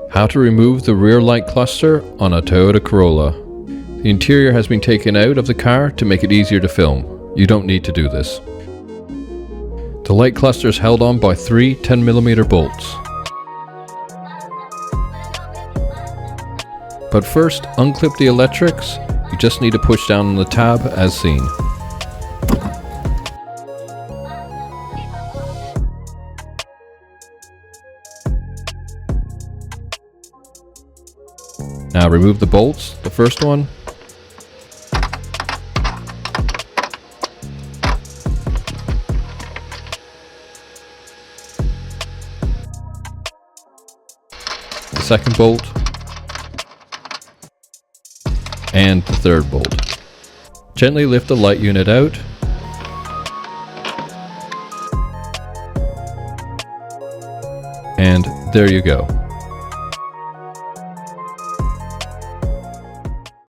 How to remove the rear light cluster on a Toyota Corolla. The interior has been taken out of the car to make it easier to film. You don't need to do this. The light cluster is held on by 3 10mm bolts. But first, unclip the electrics. You just need to push down on the tab as seen. Now remove the bolts, the first one, the second bolt, and the third bolt. Gently lift the light unit out. And there you go.